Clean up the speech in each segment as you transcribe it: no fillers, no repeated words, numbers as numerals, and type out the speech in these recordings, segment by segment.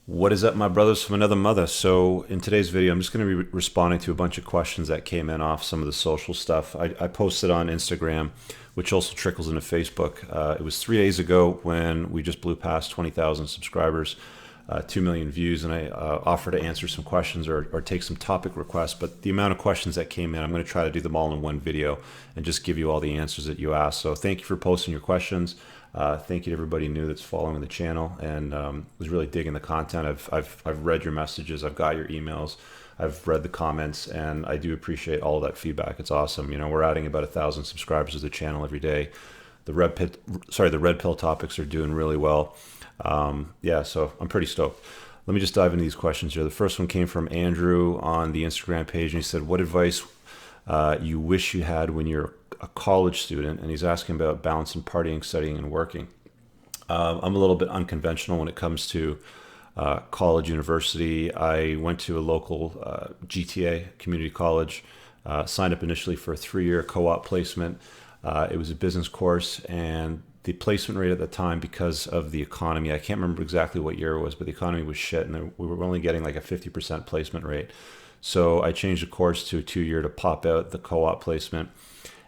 What is up, my brothers from another mother? So in today's video, I'm just going to be responding to a bunch of questions that came in off some of the social stuff. I posted on Instagram, which also trickles into Facebook. It was 3 days ago when we just blew past 20,000 subscribers, 2 million views, and I offered to answer some questions or take some topic requests. But the amount of questions that came in, I'm going to try to do them all in one video and just give you all the answers that you asked. So thank you for posting your questions. Thank you to everybody new that's following the channel and was really digging the content. I've read your messages, I've got your emails, I've read the comments, and I do appreciate all of that feedback. It's awesome. You know, we're adding about 1,000 subscribers to the channel every day. The red pill topics are doing really well. Yeah, so I'm pretty stoked. Let me just dive into these questions here. The first one came from Andrew on the Instagram page, and he said, "What advice you wish you had when you're a college student?" And he's asking about balancing partying, studying, and working. I'm a little bit unconventional when it comes to college, university. I went to a local GTA community college, signed up initially for a 3-year co-op placement. It was a business course, and the placement rate at the time, because of the economy, I can't remember exactly what year it was, but the economy was shit, and we were only getting like a 50% placement rate. So I changed the course to a 2-year to pop out the co-op placement.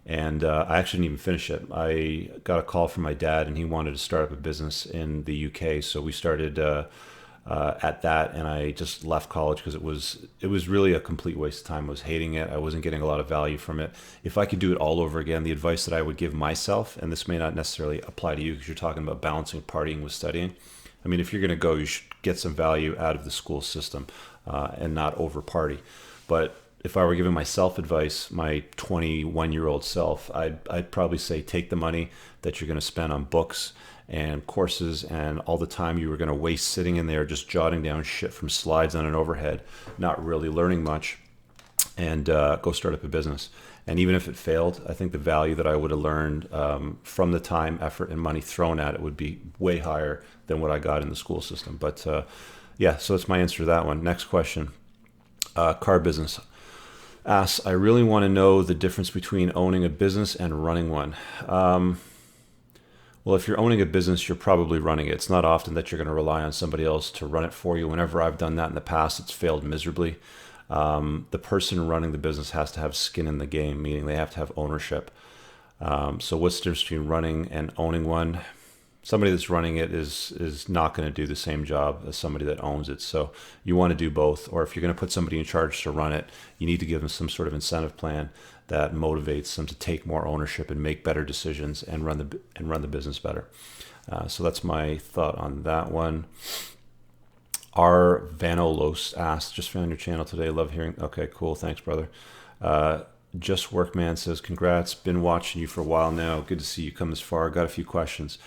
And I actually didn't even finish it. I got a call from my dad, and he wanted to start up a business in the UK. So we started at that, and I just left college because it was really a complete waste of time. I was hating it. I wasn't getting a lot of value from it. If I could do it all over again, the advice that I would give myself, and this may not necessarily apply to you because you're talking about balancing partying with studying. I mean, if you're going to go, you should get some value out of the school system and not over party. But if I were giving myself advice, my 21-year-old self, I'd probably say take the money that you're going to spend on books and courses and all the time you were going to waste sitting in there just jotting down shit from slides on an overhead, not really learning much, and go start up a business. And even if it failed, I think the value that I would have learned from the time, effort, and money thrown at it would be way higher than what I got in the school system. But yeah, so that's my answer to that one. Next question. Car business asks, "I really want to know the difference between owning a business and running one." Well, if you're owning a business, you're probably running it. It's not often that you're going to rely on somebody else to run it for you. Whenever I've done that in the past, it's failed miserably. The person running the business has to have skin in the game, meaning they have to have ownership. So what's the difference between running and owning one? Somebody that's running it is not going to do the same job as somebody that owns it. So you want to do both. Or if you're going to put somebody in charge to run it, you need to give them some sort of incentive plan that motivates them to take more ownership and make better decisions and run the business better. So that's my thought on that one. R. Vanolos asked, "Just found your channel today. Love hearing." Okay, cool. Thanks, brother. Just Workman says, "Congrats. Been watching you for a while now. Good to see you come this far. Got a few questions.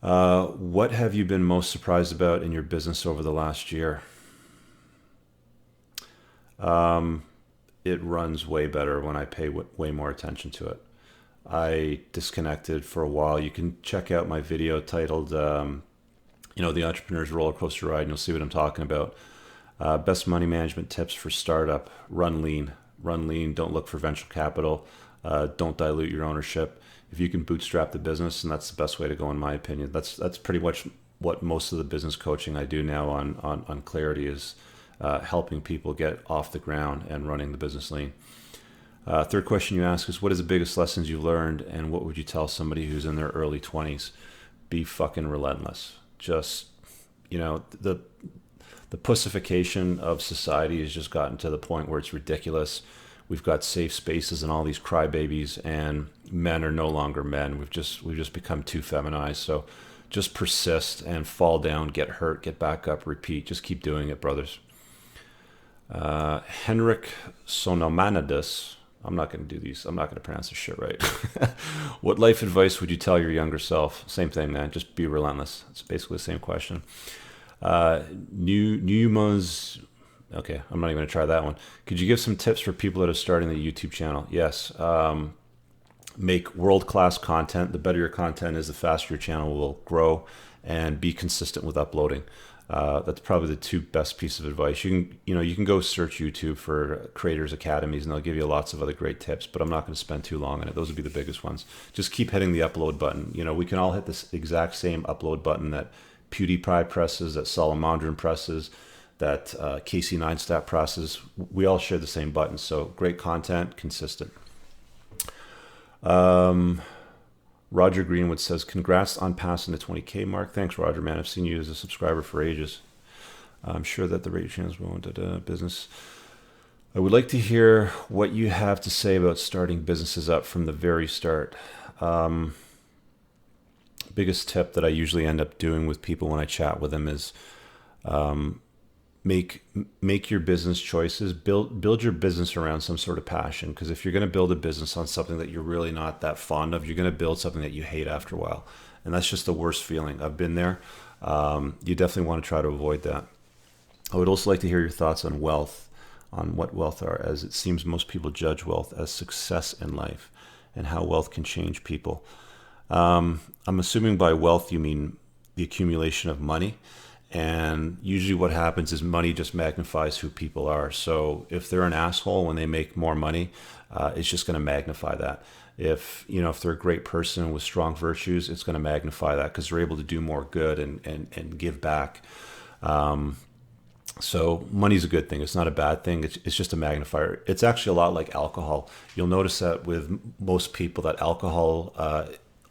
What have you been most surprised about in your business over the last year?" It runs way better when I pay way more attention to it. I disconnected for a while. You can check out my video titled, The Entrepreneur's Roller Coaster Ride, and you'll see what I'm talking about. Best money management tips for startup: run lean. Run lean. Don't look for venture capital. Don't dilute your ownership. If you can bootstrap the business, and that's the best way to go, in my opinion. That's pretty much what most of the business coaching I do now on Clarity is helping people get off the ground and running the business lean. Third question you ask is, what is the biggest lessons you learned, and what would you tell somebody who's in their early 20s? Be fucking relentless. Just, the pussification of society has just gotten to the point where it's ridiculous. We've got safe spaces and all these crybabies, and men are no longer men. We've just become too feminized. So just persist and fall down, get hurt, get back up, repeat. Just keep doing it, brothers. henrikssonamandusWhat. I'm not going to do these. I'm not going to pronounce this shit right. What life advice would you tell your younger self? Same thing, man. Just be relentless. It's basically the same question. Newman's. Okay, I'm not even going to try that one. Could you give some tips for people that are starting the YouTube channel? Yes. Make world-class content. The better your content is, the faster your channel will grow, and be consistent with uploading. That's probably the two best pieces of advice. You can go search YouTube for creators academies, and they'll give you lots of other great tips, but I'm not going to spend too long on it. Those would be the biggest ones. Just keep hitting the upload button. We can all hit this exact same upload button that PewDiePie presses, that Salamandran presses, that Casey Neistat presses. We all share the same buttons. So great content, consistent. Roger Greenwood says, congrats on passing the 20K mark. Thanks, Roger, man. I've seen you as a subscriber for ages. I'm sure that the radio channels will want to business. I would like to hear what you have to say about starting businesses up from the very start. Biggest tip that I usually end up doing with people when I chat with them is make your business choices. Build your business around some sort of passion. Because if you're going to build a business on something that you're really not that fond of, you're going to build something that you hate after a while, and that's just the worst feeling. I've been there. You definitely want to try to avoid that. I would also like to hear your thoughts on wealth, on what wealth are, as it seems most people judge wealth as success in life, and how wealth can change people. I'm assuming by wealth you mean the accumulation of money. And usually what happens is money just magnifies who people are. So if they're an asshole when they make more money, it's just going to magnify that. If they're a great person with strong virtues, it's going to magnify that because they're able to do more good and give back. So money's a good thing. It's not a bad thing. It's just a magnifier. It's actually a lot like alcohol. You'll notice that with most people that alcohol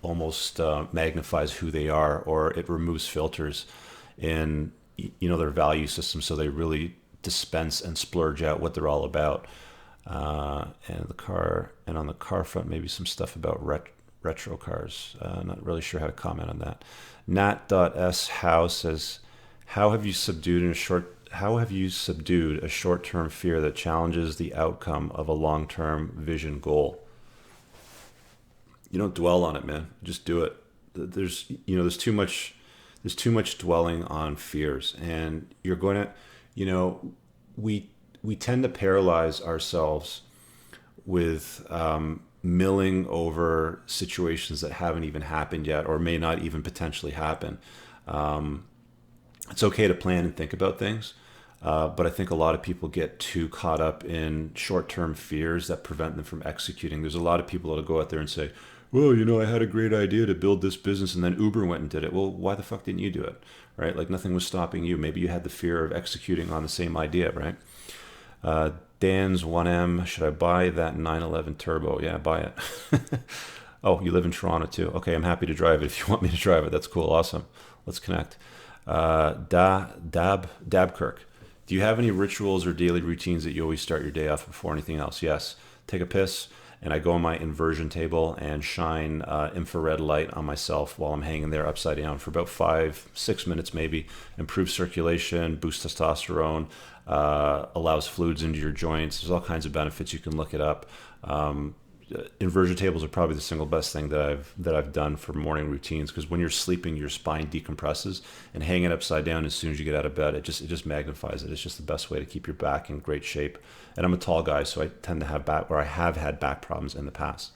almost magnifies who they are, or it removes filters in their value system, so they really dispense and splurge out what they're all about. And on the car front, maybe some stuff about retro cars. Not really sure how to comment on that. Nat.S. Howe says, how have you subdued a short-term fear that challenges the outcome of a long-term vision goal? You don't dwell on it, man. Just do it. There's too much dwelling on fears, and you're going to, we tend to paralyze ourselves with milling over situations that haven't even happened yet, or may not even potentially happen. It's okay to plan and think about things, but I think a lot of people get too caught up in short-term fears that prevent them from executing. There's a lot of people that'll go out there and say, well, I had a great idea to build this business, and then Uber went and did it. Well, why the fuck didn't you do it, right? Like, nothing was stopping you. Maybe you had the fear of executing on the same idea, right? Dan's 1M, should I buy that 911 Turbo? Yeah, buy it. Oh, you live in Toronto too. Okay, I'm happy to drive it if you want me to drive it. That's cool. Awesome. Let's connect. Dabkirk, do you have any rituals or daily routines that you always start your day off before anything else? Yes. Take a piss, and I go on my inversion table and shine infrared light on myself while I'm hanging there upside down for about 5-6 minutes maybe. Improves circulation, boosts testosterone, allows fluids into your joints. There's all kinds of benefits. You can look it up. Inversion tables are probably the single best thing that I've done for morning routines, because when you're sleeping, your spine decompresses, and hanging upside down as soon as you get out of bed, it just magnifies it. It's just the best way to keep your back in great shape. And I'm a tall guy, so I tend to have I have had back problems in the past.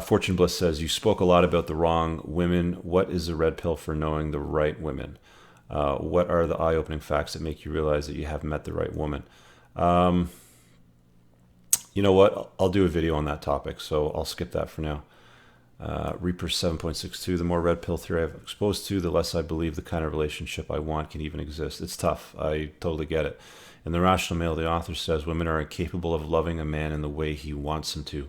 Fortune Bliss says, you spoke a lot about the wrong women. What is the red pill for knowing the right women? What are the eye-opening facts that make you realize that you have met the right woman? You know what? I'll do a video on that topic, so I'll skip that for now. Reaper 7.62, the more red pill theory I've exposed to, the less I believe the kind of relationship I want can even exist. It's tough. I totally get it. In The Rational Male, the author says, women are incapable of loving a man in the way he wants them to.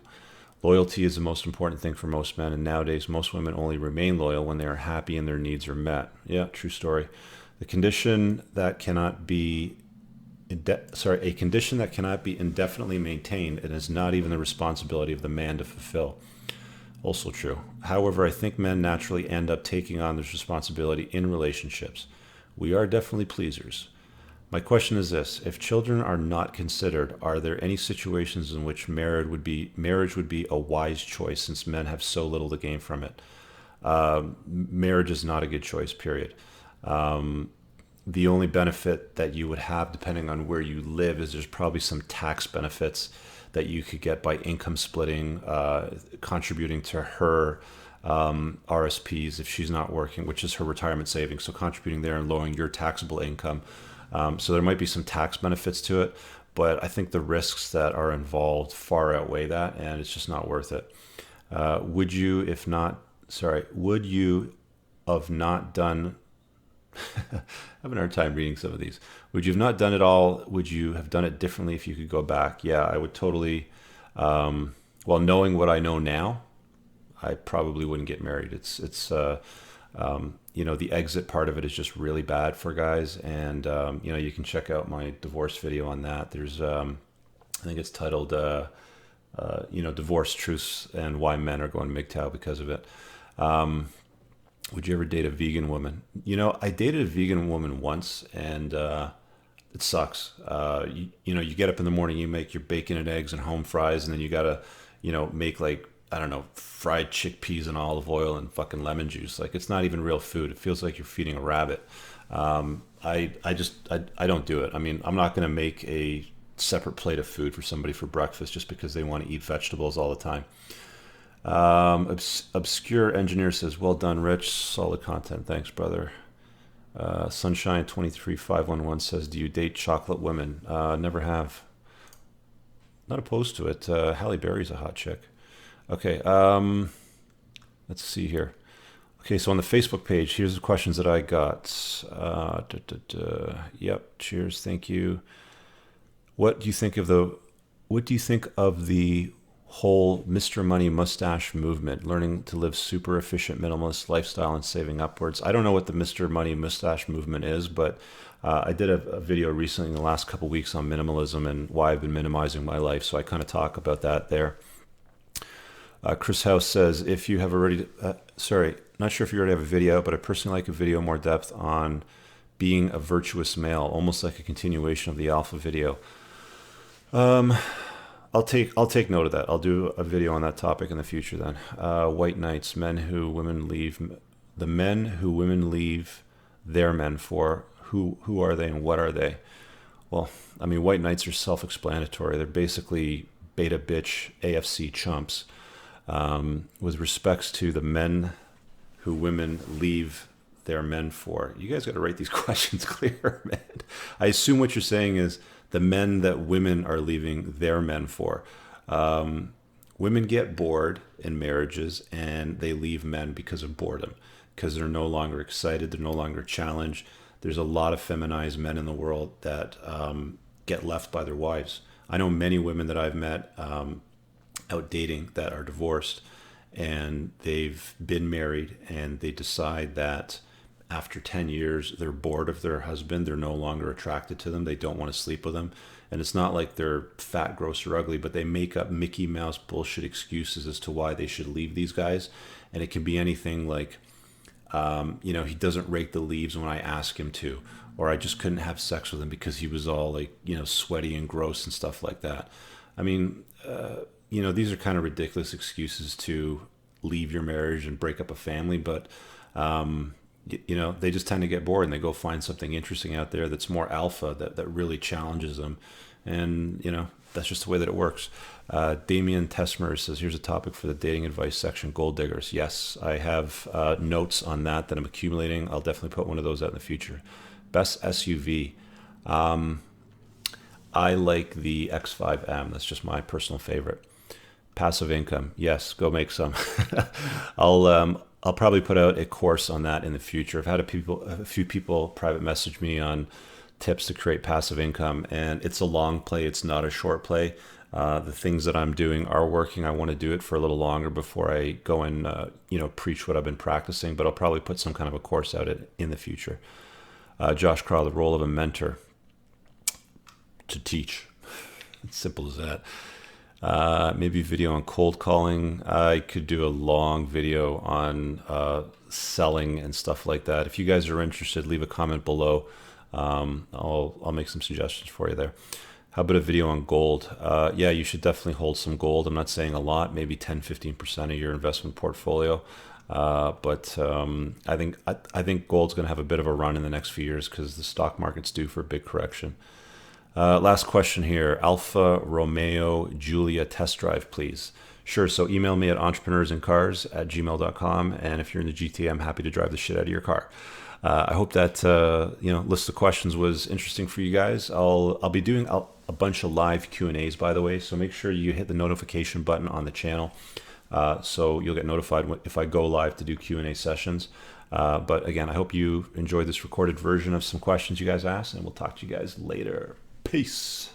Loyalty is the most important thing for most men, and nowadays most women only remain loyal when they are happy and their needs are met. Yeah, true story. A condition that cannot be indefinitely maintained and is not even the responsibility of the man to fulfill. Also true. However, I think men naturally end up taking on this responsibility in relationships. We are definitely pleasers. My question is this: if children are not considered, are there any situations in which marriage would be a wise choice, since men have so little to gain from it? Marriage is not a good choice, period. The only benefit that you would have, depending on where you live, is there's probably some tax benefits that you could get by income splitting, contributing to her RSPs if she's not working, which is her retirement savings. So contributing there and lowering your taxable income. So there might be some tax benefits to it, but I think the risks that are involved far outweigh that, and it's just not worth it. Would you have not done, I'm having a hard time reading some of these. Would you have not done it all? Would you have done it differently if you could go back? Yeah, I would totally. Well, knowing what I know now, I probably wouldn't get married. The exit part of it is just really bad for guys. And, you can check out my divorce video on that. There's, I think it's titled, Divorce Truths and Why Men Are Going MGTOW because of it. Would you ever date a vegan woman? I dated a vegan woman once, and it sucks. You get up in the morning, you make your bacon and eggs and home fries, and then you gotta, make like, I don't know, fried chickpeas and olive oil and fucking lemon juice. Like, it's not even real food. It feels like you're feeding a rabbit. I don't do it. I mean, I'm not gonna make a separate plate of food for somebody for breakfast just because they want to eat vegetables all the time. Obscure Engineer says, well done, Rich. Solid content. Thanks, brother. Sunshine 23511 says, do you date chocolate women? Never have. Not opposed to it. Halle Berry's a hot chick. Okay. Let's see here. Okay, so on the Facebook page, here's the questions that I got. Yep. Cheers. Thank you. What do you think of the whole Mr. Money mustache movement, learning to live super efficient minimalist lifestyle and saving upwards? I don't know what the Mr. Money mustache movement is, but I did a video recently in the last couple of weeks on minimalism and why I've been minimizing my life. So I kind of talk about that there. Chris House says, if you have already, not sure if you already have a video, but I personally like a video more depth on being a virtuous male, almost like a continuation of the alpha video. I'll take note of that. I'll do a video on that topic in the future then. White Knights, the men who women leave their men for, who are they and what are they? Well, I mean, White Knights are self-explanatory. They're basically beta bitch AFC chumps. With respects to the men who women leave their men for. You guys got to write these questions clear, man. I assume what you're saying is the men that women are leaving their men for. Women get bored in marriages and they leave men because of boredom, because they're no longer excited, they're no longer challenged. There's a lot of feminized men in the world that get left by their wives. I know many women that I've met out dating that are divorced, and they've been married and they decide that after 10 years, they're bored of their husband. They're no longer attracted to them. They don't want to sleep with them. And it's not like they're fat, gross, or ugly, but they make up Mickey Mouse bullshit excuses as to why they should leave these guys. And it can be anything like, he doesn't rake the leaves when I ask him to, or I just couldn't have sex with him because he was all like, sweaty and gross and stuff like that. I mean, these are kind of ridiculous excuses to leave your marriage and break up a family, but they just tend to get bored and they go find something interesting out there that's more alpha, that really challenges them. And, that's just the way that it works. Damien Tesmer says, here's a topic for the dating advice section, gold diggers. Yes, I have notes on that I'm accumulating. I'll definitely put one of those out in the future. Best SUV. I like the X5M. That's just my personal favorite. Passive income. Yes, go make some. I'll probably put out a course on that in the future. I've had a few people private message me on tips to create passive income, and it's a long play. It's not a short play. The things that I'm doing are working. I want to do it for a little longer before I go and preach what I've been practicing, but I'll probably put some kind of a course out in the future. Josh Carl, the role of a mentor. To teach. It's simple as that. Maybe video on cold calling. I could do a long video on selling and stuff like that. If you guys are interested, leave a comment below. I'll make some suggestions for you there. How about a video on gold? Yeah, you should definitely hold some gold. I'm not saying a lot, maybe 10-15% of your investment portfolio. But I think gold's going to have a bit of a run in the next few years because the stock market's due for a big correction. Last question here. Alfa Romeo Giulia test drive, please. Sure. So email me at entrepreneursincars@gmail.com. And if you're in the GTA, I'm happy to drive the shit out of your car. I hope that, list of questions was interesting for you guys. I'll be doing a bunch of live Q&As, by the way. So make sure you hit the notification button on the channel. So you'll get notified if I go live to do Q&A sessions. But again, I hope you enjoyed this recorded version of some questions you guys asked, and we'll talk to you guys later. Peace.